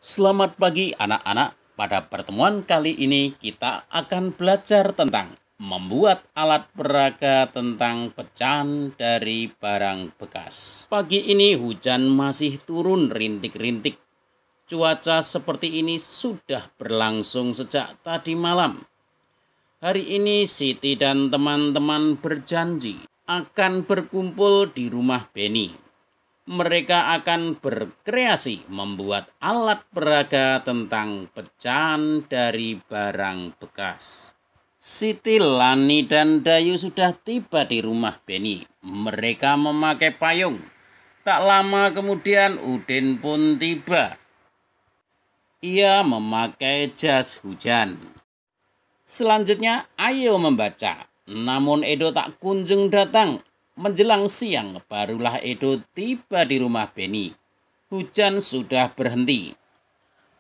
Selamat pagi anak-anak. Pada pertemuan kali ini kita akan belajar tentang membuat alat peraga tentang pecahan dari barang bekas. Pagi ini hujan masih turun rintik-rintik. Cuaca seperti ini sudah berlangsung sejak tadi malam. Hari ini Siti dan teman-teman berjanji akan berkumpul di rumah Benny. Mereka akan berkreasi membuat alat peraga tentang pecahan dari barang bekas. Siti, Lani, dan Dayu sudah tiba di rumah Benny. Mereka memakai payung. Tak lama kemudian Udin pun tiba. Ia memakai jas hujan. Selanjutnya ayo membaca. Namun Edo tak kunjung datang. Menjelang siang, barulah Edo tiba di rumah Benny. Hujan sudah berhenti.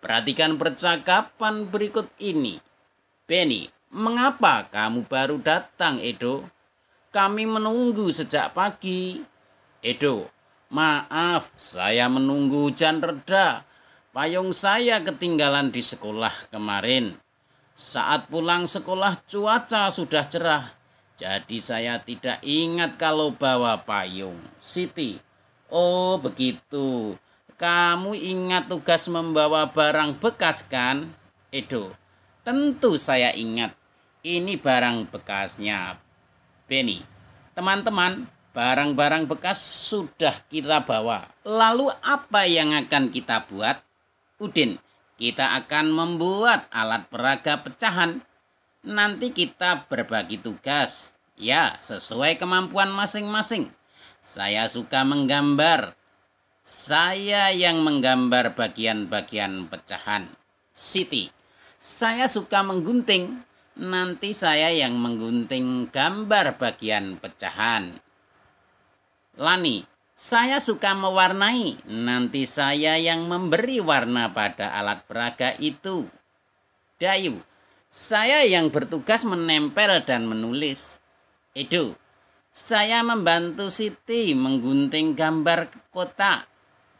Perhatikan percakapan berikut ini. Benny, mengapa kamu baru datang, Edo? Kami menunggu sejak pagi. Edo, maaf, saya menunggu hujan reda. Payung saya ketinggalan di sekolah kemarin. Saat pulang sekolah cuaca sudah cerah. Jadi saya tidak ingat kalau bawa payung. Siti, oh begitu. Kamu ingat tugas membawa barang bekas kan? Edo, tentu saya ingat. Ini barang bekasnya. Benny, teman-teman, barang-barang bekas sudah kita bawa. Lalu apa yang akan kita buat? Udin, kita akan membuat alat peraga pecahan. Nanti kita berbagi tugas, ya sesuai kemampuan masing-masing. Saya suka menggambar. Saya yang menggambar bagian-bagian pecahan. Siti, saya suka menggunting. Nanti saya yang menggunting gambar bagian pecahan. Lani, saya suka mewarnai. Nanti saya yang memberi warna pada alat peraga itu. Dayu, saya yang bertugas menempel dan menulis. Edo, saya membantu Siti menggunting gambar kotak.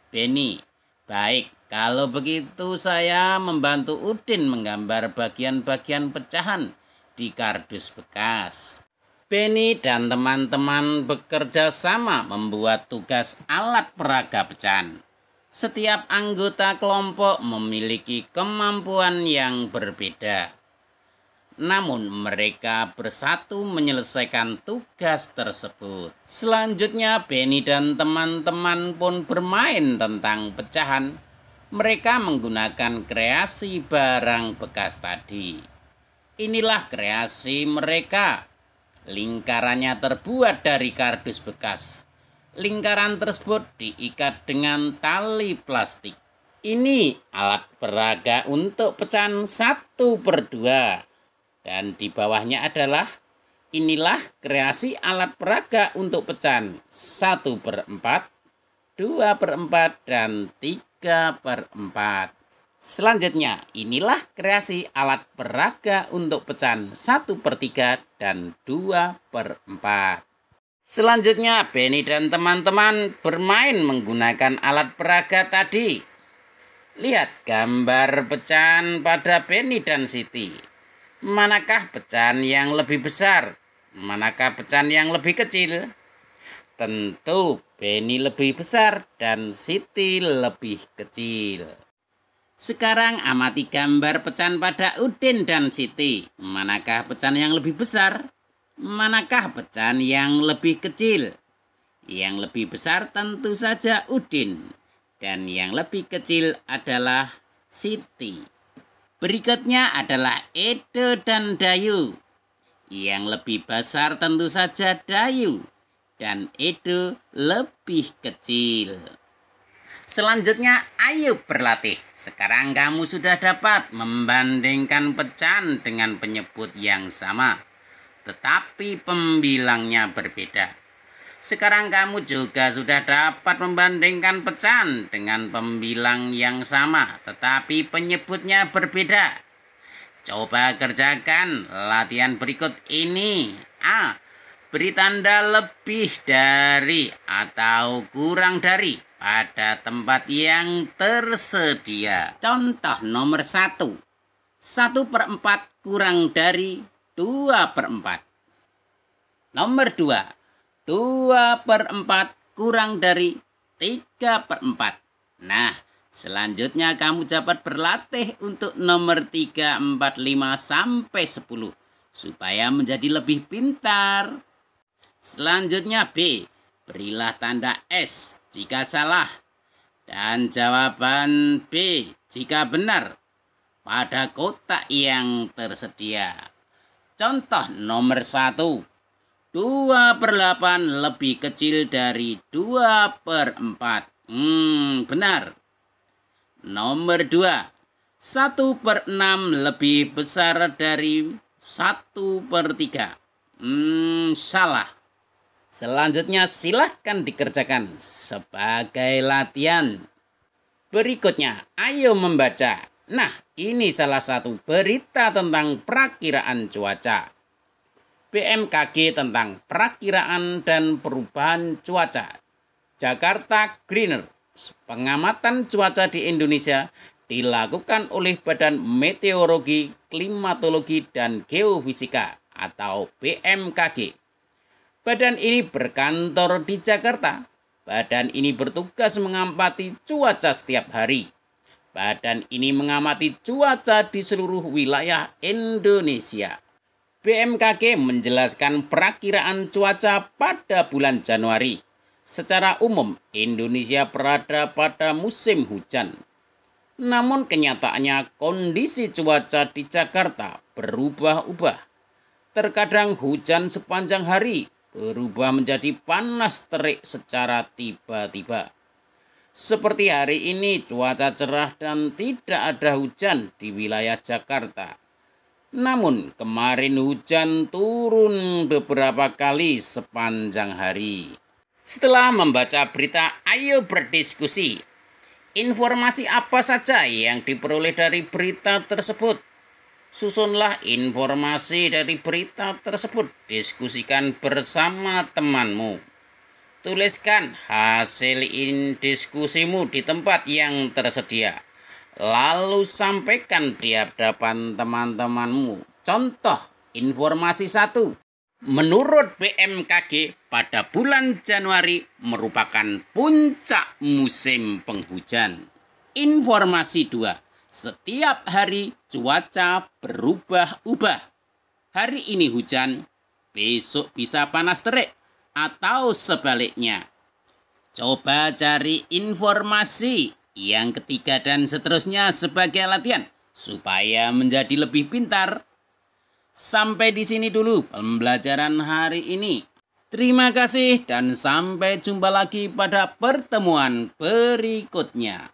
Benny, baik, kalau begitu saya membantu Udin menggambar bagian-bagian pecahan di kardus bekas. Benny dan teman-teman bekerja sama membuat tugas alat peraga pecahan. Setiap anggota kelompok memiliki kemampuan yang berbeda. Namun mereka bersatu menyelesaikan tugas tersebut. Selanjutnya Benny dan teman-teman pun bermain tentang pecahan. Mereka menggunakan kreasi barang bekas tadi. Inilah kreasi mereka. Lingkarannya terbuat dari kardus bekas. Lingkaran tersebut diikat dengan tali plastik. Ini alat peraga untuk pecahan 1/2. Dan di bawahnya adalah inilah kreasi alat peraga untuk pecahan 1/4, 2/4, dan 3/4. Selanjutnya, inilah kreasi alat peraga untuk pecahan 1/3 dan 2/4. Selanjutnya, Benny dan teman-teman bermain menggunakan alat peraga tadi. Lihat gambar pecahan pada Benny dan Siti. Manakah pecahan yang lebih besar? Manakah pecahan yang lebih kecil? Tentu Benny lebih besar dan Siti lebih kecil. Sekarang amati gambar pecahan pada Udin dan Siti. Manakah pecahan yang lebih besar? Manakah pecahan yang lebih kecil? Yang lebih besar tentu saja Udin. Dan yang lebih kecil adalah Siti. Berikutnya adalah Edo dan Dayu. Yang lebih besar tentu saja Dayu. Dan Edo lebih kecil. Selanjutnya ayo berlatih. Sekarang kamu sudah dapat membandingkan pecahan dengan penyebut yang sama. Tetapi pembilangnya berbeda. Sekarang kamu juga sudah dapat membandingkan pecahan dengan pembilang yang sama, tetapi penyebutnya berbeda. Coba kerjakan latihan berikut ini. A. Beri tanda lebih dari atau kurang dari. pada tempat yang tersedia. Contoh nomor 1. 1/4 kurang dari 2/4. Nomor 2. 2/4 kurang dari 3/4. Nah, selanjutnya kamu dapat berlatih untuk nomor 3, 4, 5, sampai 10 supaya menjadi lebih pintar. Selanjutnya B. Berilah tanda S jika salah dan jawaban B jika benar pada kotak yang tersedia. Contoh nomor 1. 2/8 lebih kecil dari 2/4. Benar. Nomor 2. 1/6 lebih besar dari 1/3. Salah. Selanjutnya silahkan dikerjakan sebagai latihan. Berikutnya, ayo membaca. Nah, ini salah satu berita tentang perakiraan cuaca. BMKG tentang perakiraan dan perubahan cuaca. Jakarta Greener. Pengamatan cuaca di Indonesia dilakukan oleh Badan Meteorologi, Klimatologi, dan Geofisika atau BMKG. Badan ini berkantor di Jakarta. Badan ini bertugas mengamati cuaca setiap hari. Badan ini mengamati cuaca di seluruh wilayah Indonesia. BMKG menjelaskan perakiraan cuaca pada bulan Januari. Secara umum, Indonesia berada pada musim hujan. Namun kenyataannya kondisi cuaca di Jakarta berubah-ubah. Terkadang hujan sepanjang hari berubah menjadi panas terik secara tiba-tiba. Seperti hari ini cuaca cerah dan tidak ada hujan di wilayah Jakarta. Namun kemarin hujan turun beberapa kali sepanjang hari. Setelah membaca berita, ayo berdiskusi. Informasi apa saja yang diperoleh dari berita tersebut? Susunlah informasi dari berita tersebut. Diskusikan bersama temanmu. Tuliskan hasil diskusimu di tempat yang tersedia. Lalu sampaikan di hadapan teman-temanmu. Contoh informasi 1. Menurut BMKG, pada bulan Januari merupakan puncak musim penghujan. Informasi 2. Setiap hari cuaca berubah-ubah. Hari ini hujan, besok bisa panas terik, atau sebaliknya. Coba cari informasi yang ketiga dan seterusnya sebagai latihan, supaya menjadi lebih pintar. Sampai di sini dulu pembelajaran hari ini. Terima kasih dan sampai jumpa lagi pada pertemuan berikutnya.